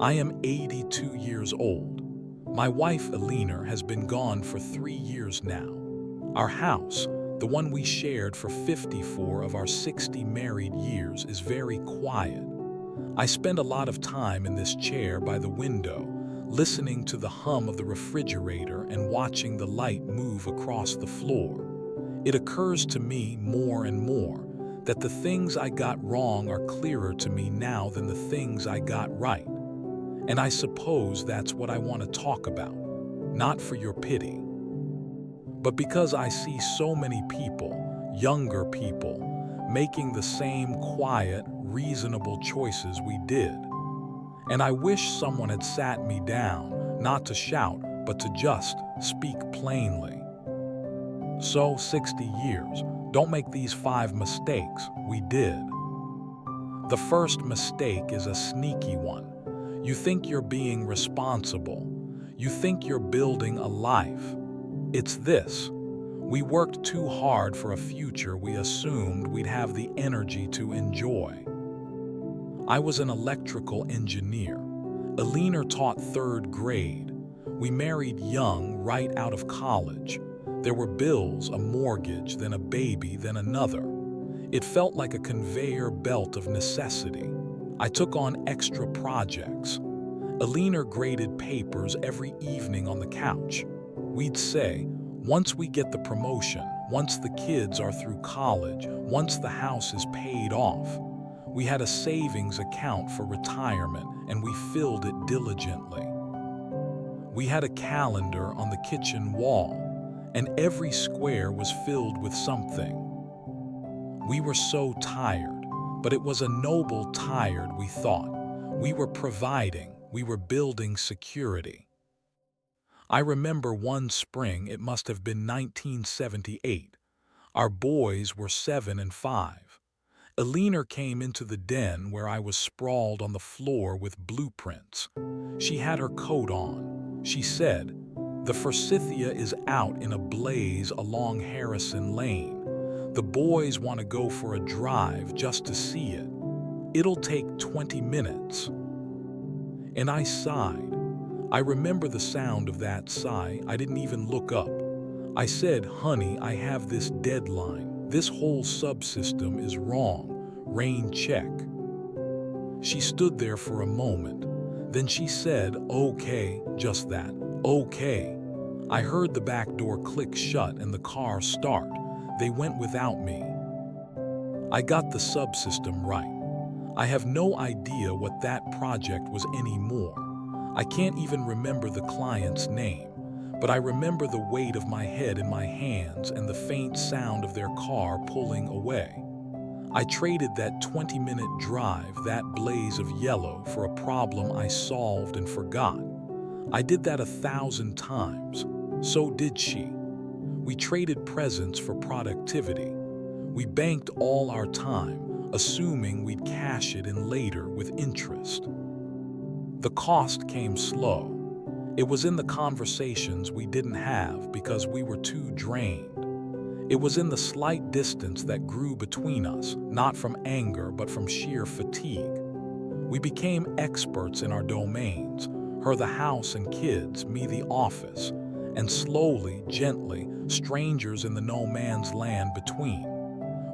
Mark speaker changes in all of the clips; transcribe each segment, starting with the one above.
Speaker 1: I am 82 years old. My wife, Alina, has been gone for 3 years now. Our house, the one we shared for 54 of our 60 married years, is very quiet. I spend a lot of time in this chair by the window, listening to the hum of the refrigerator and watching the light move across the floor. It occurs to me more and more that the things I got wrong are clearer to me now than the things I got right. And I suppose that's what I want to talk about, not for your pity, but because I see so many people, younger people, making the same quiet, reasonable choices we did. And I wish someone had sat me down, not to shout, but to just speak plainly. So, 60 years, don't make these 5 mistakes we did. The first mistake is a sneaky one. You think you're being responsible. You think you're building a life. It's this. We worked too hard for a future we assumed we'd have the energy to enjoy. I was an electrical engineer. Alina taught 3rd grade. We married young, right out of college. There were bills, a mortgage, then a baby, then another. It felt like a conveyor belt of necessity. I took on extra projects. Alina graded papers every evening on the couch. We'd say, once we get the promotion, once the kids are through college, once the house is paid off. We had a savings account for retirement, and we filled it diligently. We had a calendar on the kitchen wall, and every square was filled with something. We were so tired, but it was a noble tired, we thought. We were providing, we were building security. I remember one spring, it must have been 1978. Our boys were 7 and 5. Alina came into the den where I was sprawled on the floor with blueprints. She had her coat on. She said, "The Forsythia is out in a blaze along Harrison Lane. The boys want to go for a drive just to see it. It'll take 20 minutes." And I sighed. I remember the sound of that sigh. I didn't even look up. I said, "Honey, I have this deadline. This whole subsystem is wrong. Rain check." She stood there for a moment. Then she said, "Okay," just that, "okay." I heard the back door click shut and the car start. They went without me. I got the subsystem right. I have no idea what that project was anymore. I can't even remember the client's name, but I remember the weight of my head in my hands and the faint sound of their car pulling away. I traded that 20-minute drive, that blaze of yellow, for a problem I solved and forgot. I did that 1,000 times. So did she. We traded presents for productivity. We banked all our time, assuming we'd cash it in later with interest. The cost came slow. It was in the conversations we didn't have because we were too drained. It was in the slight distance that grew between us, not from anger but from sheer fatigue. We became experts in our domains, her the house and kids, me the office, and slowly, gently, strangers in the no man's land between.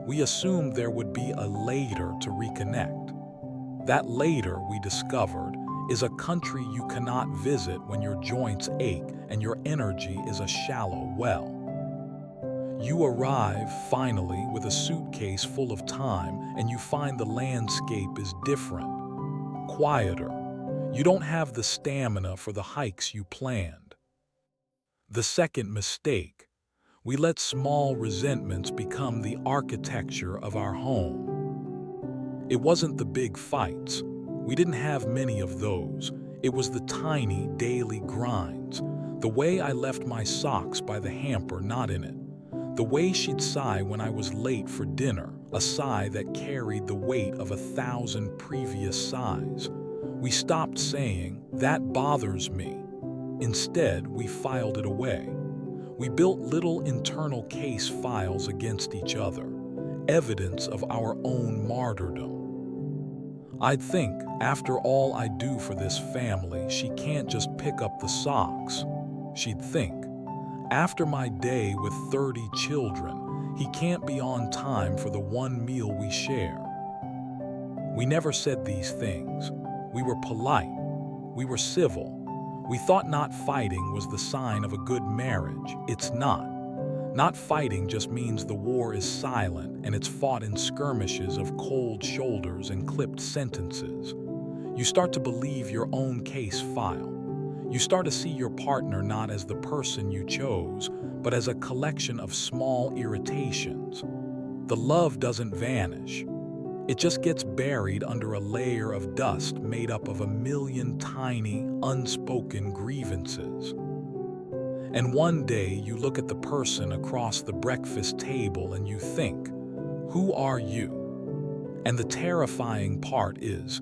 Speaker 1: We assumed there would be a later to reconnect. That later, we discovered, is a country you cannot visit when your joints ache and your energy is a shallow well. You arrive, finally, with a suitcase full of time, and you find the landscape is different, quieter. You don't have the stamina for the hikes you planned. The second mistake. We let small resentments become the architecture of our home. It wasn't the big fights. We didn't have many of those. It was the tiny daily grinds. The way I left my socks by the hamper not in it. The way she'd sigh when I was late for dinner, a sigh that carried the weight of 1,000 previous sighs. We stopped saying, "That bothers me." Instead, we filed it away. We built little internal case files against each other, evidence of our own martyrdom. I'd think, after all I do for this family, she can't just pick up the socks. She'd think, after my day with 30 children, he can't be on time for the one meal we share. We never said these things. We were polite. We were civil. We thought not fighting was the sign of a good marriage. It's not. Not fighting just means the war is silent and it's fought in skirmishes of cold shoulders and clipped sentences. You start to believe your own case file. You start to see your partner not as the person you chose, but as a collection of small irritations. The love doesn't vanish. It just gets buried under a layer of dust made up of a million tiny, unspoken grievances. And one day you look at the person across the breakfast table and you think, who are you? And the terrifying part is,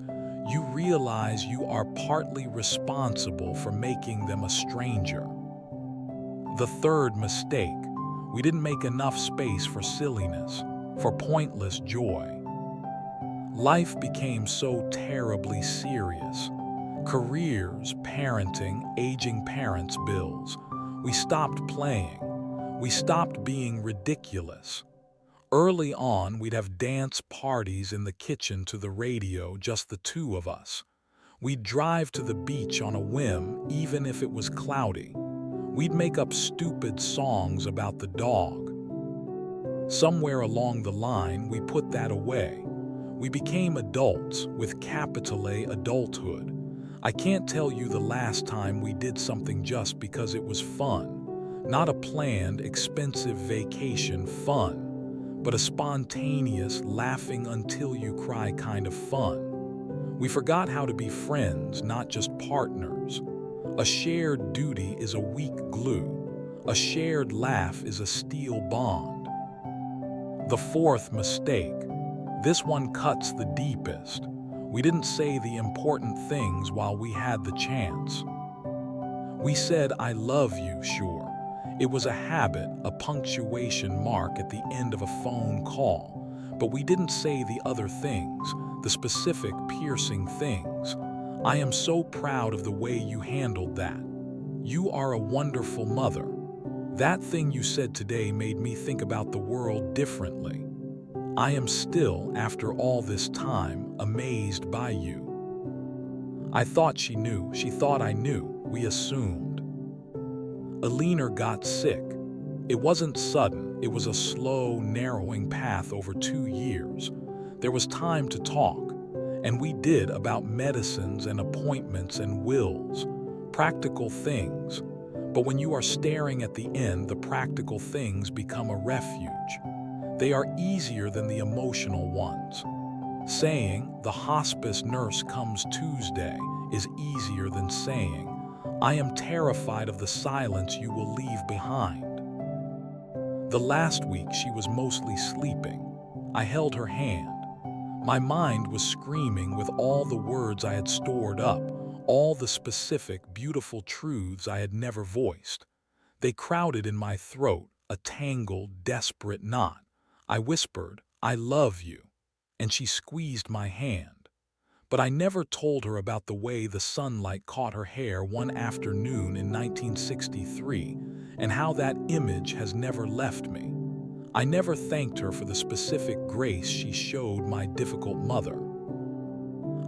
Speaker 1: you realize you are partly responsible for making them a stranger. The third mistake, we didn't make enough space for silliness, for pointless joy. Life became so terribly serious. Careers, parenting, aging parents' bills. We stopped playing. We stopped being ridiculous. Early on, we'd have dance parties in the kitchen to the radio, just the two of us. We'd drive to the beach on a whim, even if it was cloudy. We'd make up stupid songs about the dog. Somewhere along the line, we put that away. We became adults with capital A adulthood. I can't tell you the last time we did something just because it was fun. Not a planned, expensive vacation fun, but a spontaneous, laughing until you cry kind of fun. We forgot how to be friends, not just partners. A shared duty is a weak glue. A shared laugh is a steel bond. The fourth mistake. This one cuts the deepest. We didn't say the important things while we had the chance. We said, I love you, sure. It was a habit, a punctuation mark at the end of a phone call. But we didn't say the other things, the specific, piercing things. I am so proud of the way you handled that. You are a wonderful mother. That thing you said today made me think about the world differently. I am still, after all this time, amazed by you. I thought she knew. She thought I knew. We assumed. Alina got sick. It wasn't sudden. It was a slow, narrowing path over 2 years. There was time to talk, and we did, about medicines and appointments and wills, practical things. But when you are staring at the end, the practical things become a refuge. They are easier than the emotional ones. Saying, the hospice nurse comes Tuesday, is easier than saying, I am terrified of the silence you will leave behind. The last week she was mostly sleeping. I held her hand. My mind was screaming with all the words I had stored up, all the specific, beautiful truths I had never voiced. They crowded in my throat, a tangled, desperate knot. I whispered, I love you, and she squeezed my hand. But I never told her about the way the sunlight caught her hair one afternoon in 1963, and how that image has never left me. I never thanked her for the specific grace she showed my difficult mother.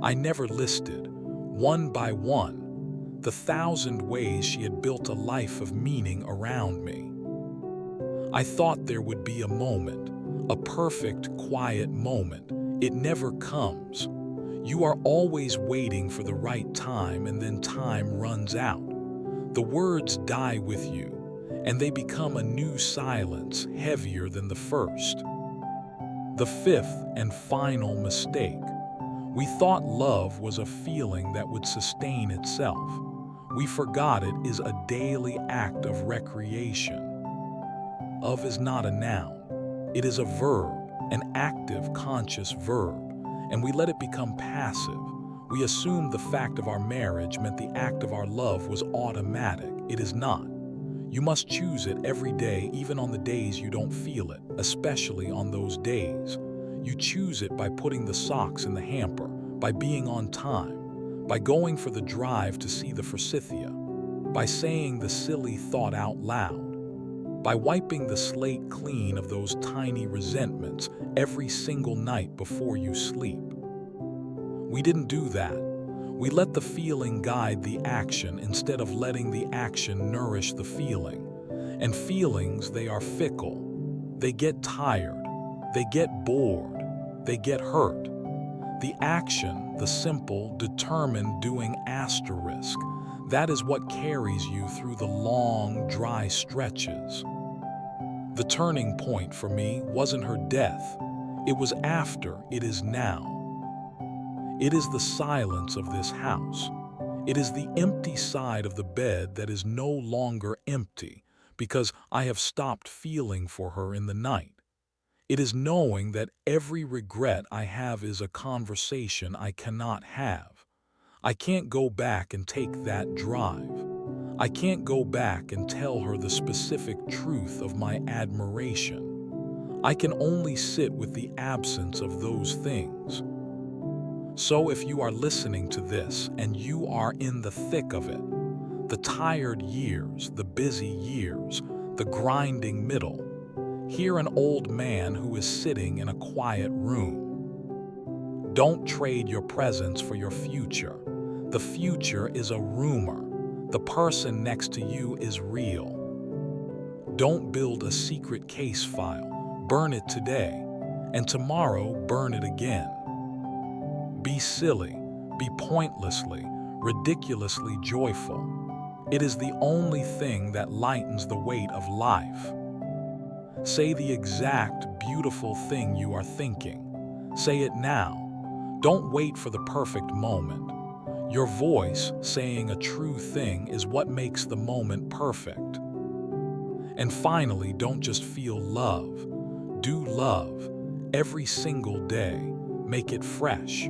Speaker 1: I never listed, one by one, the 1,000 ways she had built a life of meaning around me. I thought there would be a moment, a perfect, quiet moment. It never comes. You are always waiting for the right time, and then time runs out. The words die with you, and they become a new silence, heavier than the first. The fifth and final mistake. We thought love was a feeling that would sustain itself. We forgot it is a daily act of recreation. Of is not a noun. It is a verb, an active, conscious verb, and we let it become passive. We assumed the fact of our marriage meant the act of our love was automatic. It is not. You must choose it every day, even on the days you don't feel it, especially on those days. You choose it by putting the socks in the hamper, by being on time, by going for the drive to see the forsythia, by saying the silly thought out loud, by wiping the slate clean of those tiny resentments every single night before you sleep. We didn't do that. We let the feeling guide the action instead of letting the action nourish the feeling. And feelings, they are fickle. They get tired. They get bored. They get hurt. The action, the simple, determined doing asterisk, that is what carries you through the long, dry stretches. The turning point for me wasn't her death. It was after, it is now. It is the silence of this house. It is the empty side of the bed that is no longer empty because I have stopped feeling for her in the night. It is knowing that every regret I have is a conversation I cannot have. I can't go back and take that drive. I can't go back and tell her the specific truth of my admiration. I can only sit with the absence of those things. So if you are listening to this and you are in the thick of it, the tired years, the busy years, the grinding middle, hear an old man who is sitting in a quiet room. Don't trade your presence for your future. The future is a rumor. The person next to you is real. Don't build a secret case file. Burn it today, and tomorrow burn it again. Be silly, be pointlessly, ridiculously joyful. It is the only thing that lightens the weight of life. Say the exact beautiful thing you are thinking. Say it now. Don't wait for the perfect moment. Your voice saying a true thing is what makes the moment perfect. And finally, don't just feel love. Do love every single day. Make it fresh.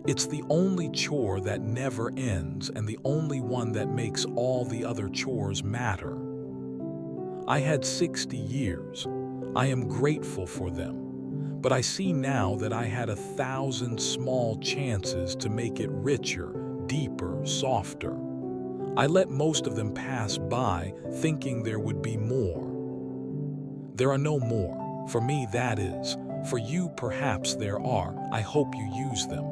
Speaker 1: It's the only chore that never ends and the only one that makes all the other chores matter. I had 60 years. I am grateful for them. But I see now that I had 1,000 small chances to make it richer, deeper, softer. I let most of them pass by, thinking there would be more. There are no more. For me, that is. For you, perhaps there are. I hope you use them.